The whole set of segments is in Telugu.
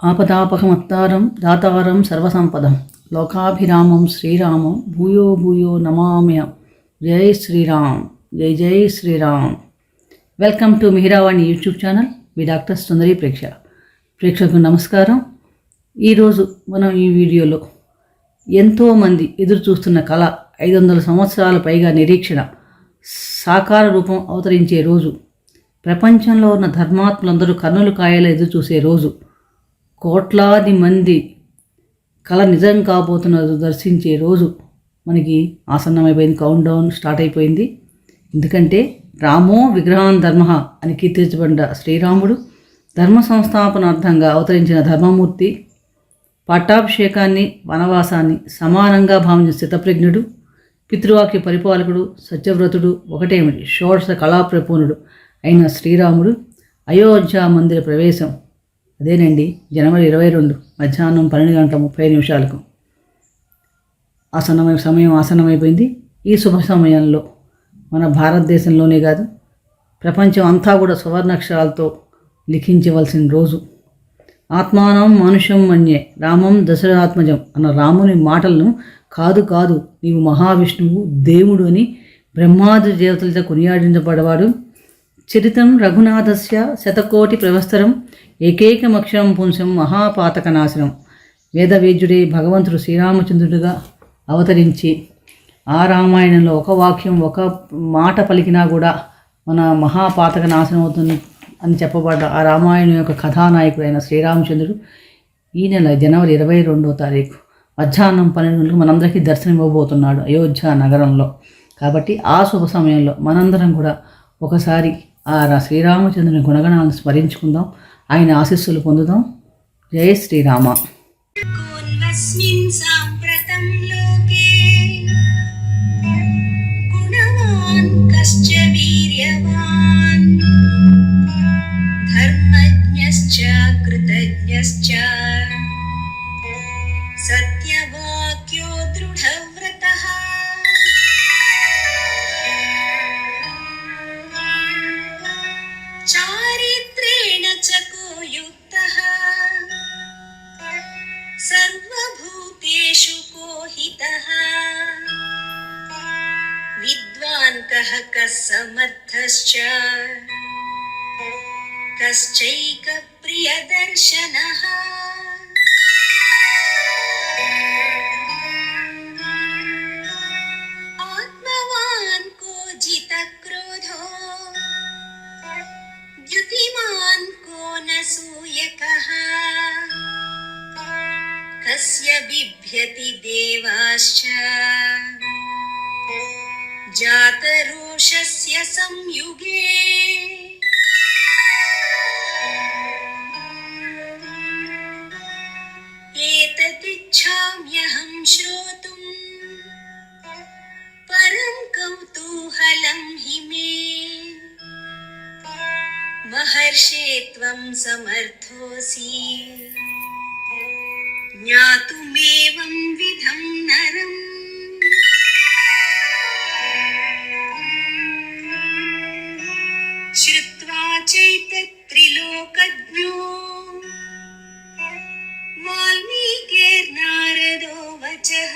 ఆపదాపహమత్తారం దాతారం సర్వసంపదం లోకాభిరామం శ్రీరామం భూయో భూయో నమామ్యం. జై శ్రీరామ్, జై జై Shriram. Welcome to Mihiravani YouTube channel. మీ డాక్టర్ సుందరి ప్రేక్షకులకు నమస్కారం. ఈరోజు మనం ఈ వీడియోలో ఎంతోమంది ఎదురు చూస్తున్న కళ, 500 సంవత్సరాల పైగా నిరీక్షణ సాకార రూపం అవతరించే రోజు, ప్రపంచంలో ఉన్న ధర్మాత్ములందరూ కన్నులు కాయేలా ఎదురు చూసే రోజు, కోట్లాది మంది కళ నిజం కాబోతున్నది దర్శించే రోజు మనకి ఆసన్నమైపోయింది. కౌంట్ డౌన్ స్టార్ట్ అయిపోయింది. ఎందుకంటే రామో విగ్రహాన్ ధర్మ అని కీర్తించబడిన శ్రీరాముడు ధర్మ సంస్థాపనార్థంగా అవతరించిన ధర్మమూర్తి, పట్టాభిషేకాన్ని వనవాసాన్ని సమానంగా భావించిన స్థితప్రజ్ఞుడు, పితృవాక్య పరిపాలకుడు, సత్యవ్రతుడు, ఒకటేమిటి షోడశ కళాప్రపూర్ణుడు అయిన శ్రీరాముడు అయోధ్య మందిర ప్రవేశం అదేనండి జనవరి 22 మధ్యాహ్నం 12:30 సమయం ఆసన్నమైపోయింది. ఈ శుభ సమయంలో మన భారతదేశంలోనే కాదు, ప్రపంచం అంతా కూడా సువర్ణాక్షరాలతో లిఖించవలసిన రోజు. ఆత్మానం మనుష్యం మన్యే రామం దశరథాత్మజం అన్న రాముని మాటలను కాదు నీవు మహావిష్ణువు దేవుడు అని బ్రహ్మాది దేవతలతో కొనియాడించబడవాడు. చరితం రఘునాథస్య శతకోటి ప్రవస్తరం ఏకైకమక్షరం పుంసం మహాపాతకనాశనం. వేదవేద్యుడే భగవంతుడు శ్రీరామచంద్రుడిగా అవతరించి ఆ రామాయణంలో ఒక వాక్యం, ఒక మాట పలికినా కూడా మన మహాపాతక నాశనం అవుతుంది అని చెప్పబడ్డ ఆ రామాయణం యొక్క కథానాయకుడైన శ్రీరామచంద్రుడు ఈ నెల జనవరి 22 మధ్యాహ్నం 12 మనందరికీ దర్శనం ఇవ్వబోతున్నాడు అయోధ్య నగరంలో. కాబట్టి ఆ శుభ సమయంలో మనందరం కూడా ఒకసారి ఆ శ్రీరామచంద్రుని గుణగణాలను స్మరించుకుందాం, ఆయన ఆశీస్సులు పొందుదాం. జై శ్రీరామ. సత్యవాక్యో దృఢవ్రతః చారిత్రేణ చకో యుక్తః సర్వభూతేషు కోహితః విద్వాన్ కః సమర్థశ్చ కశ్చైక ప్రియదర్శనః. ఆత్మవాన్ కో జితక్రోధో ద్యుతిమాన్ కో నసూయకః కస్య బిభ్యతి దేవాశ్చ జాతరోషస్య సంయుగే. ఏతదిచ్ఛామ్యహం శ్రోతుం పరం కౌతూహలం హి మే. మహర్షే త్వం సమర్థోసి జ్ఞాతుమేవం విధం నరం. శ్రుత్వా చైతత్త్రిలోకజ్ఞో వాల్మీకిర్నారదో వచః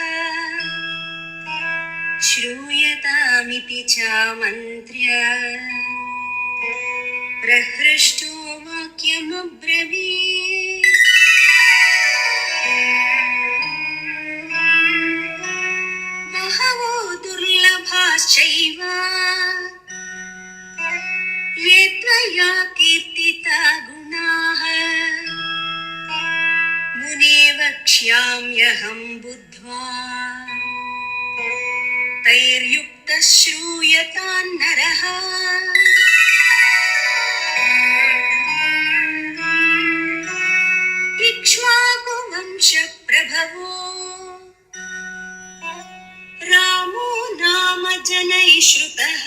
శ్రూయతామితి చామంత్ర్య ప్రహృష్టో వాక్యమబ్రవీత్. బహవో దుర్లభాశ్చైవ ये त्वया कीर्तिता गुणाः मुने वक्ष्याम्यहं बुद्ध्वा तैर्युक्तः श्रूयतान् नरः. इक्ष्वाकुवंशप्रभवो रामो नाम जनैः श्रुतः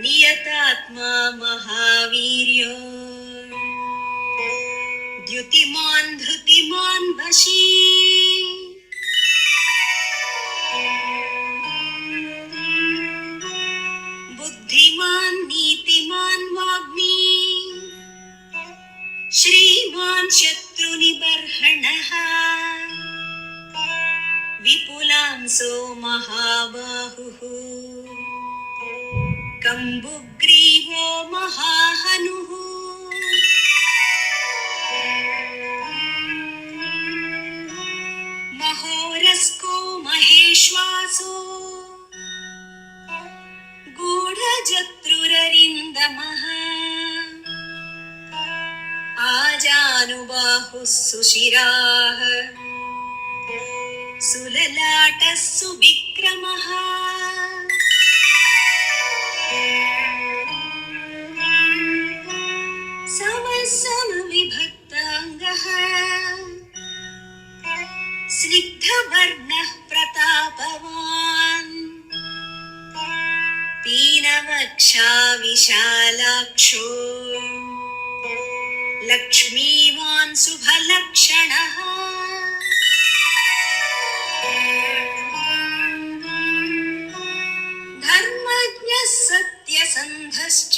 नियतात्मा महावीर्यो द्युतिमान् धृतिमान् वशी. बुद्धिमान् नीतिमान् वाग्मी श्री शम्भुग्रीवो महाहनुः महोरस्को महेश्वासो गूढजत्रुररिन्दमः आजानुबाहुः सुशिराः सुललाटः सुविक्रमः समसमविभक्ताङ्गः स्निग्धवर्णः प्रतापवान् पीनवक्षा विशालाक्षो लक्ष्मीवान् शुभलक्षणः धर्मज्ञः सत्यसन्धश्च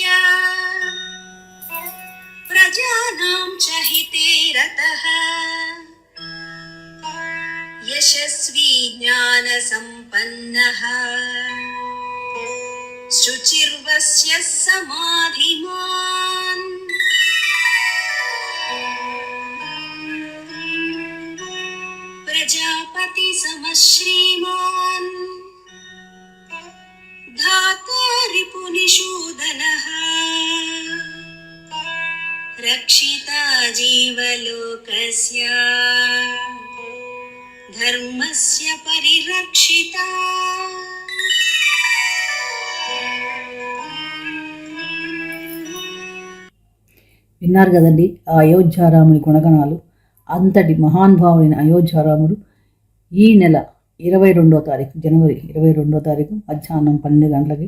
प्रजानां च हिते रतः यशस्वी ज्ञानसम्पन्नः शुचिर्वस्य समाधिमान् प्रजापति समश्रीमान् धाता रिपुनिषूदनः रक्षिता जीवलोकस्य धर्मस्य परिरक्षिता విన్నారు కదండి ఆ అయోధ్యారాముని గుణగణాలు. అంతటి మహానుభావుడైన అయోధ్యారాముడు ఈ నెల 22వ తారీఖు జనవరి 22వ తారీఖు మధ్యాహ్నం 12 గంటలకి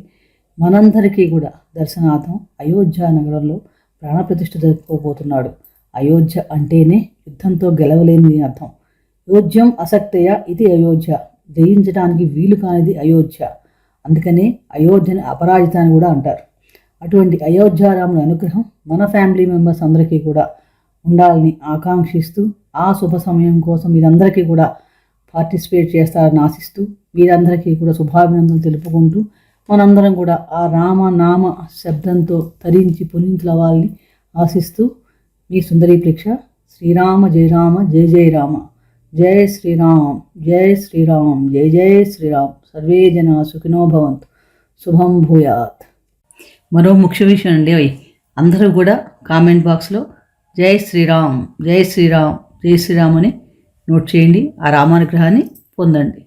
మనందరికీ కూడా దర్శనార్థం అయోధ్య నగరంలో ప్రాణప్రతిష్ఠ జరుపుకోబోతున్నాడు. అయోధ్య అంటేనే యుద్ధంతో గెలవలేనిది అర్థం. యోజ్యం అసక్తయ ఇది అయోధ్య, జయించడానికి వీలు కానిది అయోధ్య. అందుకనే అయోధ్యని అపరాజిత అని కూడా అంటారు. అటువంటి అయోధ్యారాముని అనుగ్రహం మన ఫ్యామిలీ మెంబర్స్ అందరికీ కూడా ఉండాలని ఆకాంక్షిస్తూ, ఆ శుభ సమయం కోసం మీరందరికీ కూడా పార్టిసిపేట్ చేస్తారని ఆశిస్తూ, మీరందరికీ కూడా శుభాభినందనలు తెలుపుకుంటూ, మనందరం కూడా ఆ రామనామ శబ్దంతో తరించి పునీతులవ్వాలని ఆశిస్తూ, మీ సుందరీ ప్రేక్ష. శ్రీరామ జయ రామ జయ జయ రామ, జయ శ్రీరామ్ జయ శ్రీరామ్ జయ జయ శ్రీరామ్. సర్వే జనా సుఖినో భవంతు, శుభం భూయాత్. మరో ముఖ్య విషయం అండి, అందరూ కూడా కామెంట్ బాక్స్లో జై శ్రీరామ్ జై శ్రీరామ్ జై శ్రీరామ్ అని నోట్ చేయండి. ఆ రామానుగ్రహాన్ని పొందండి.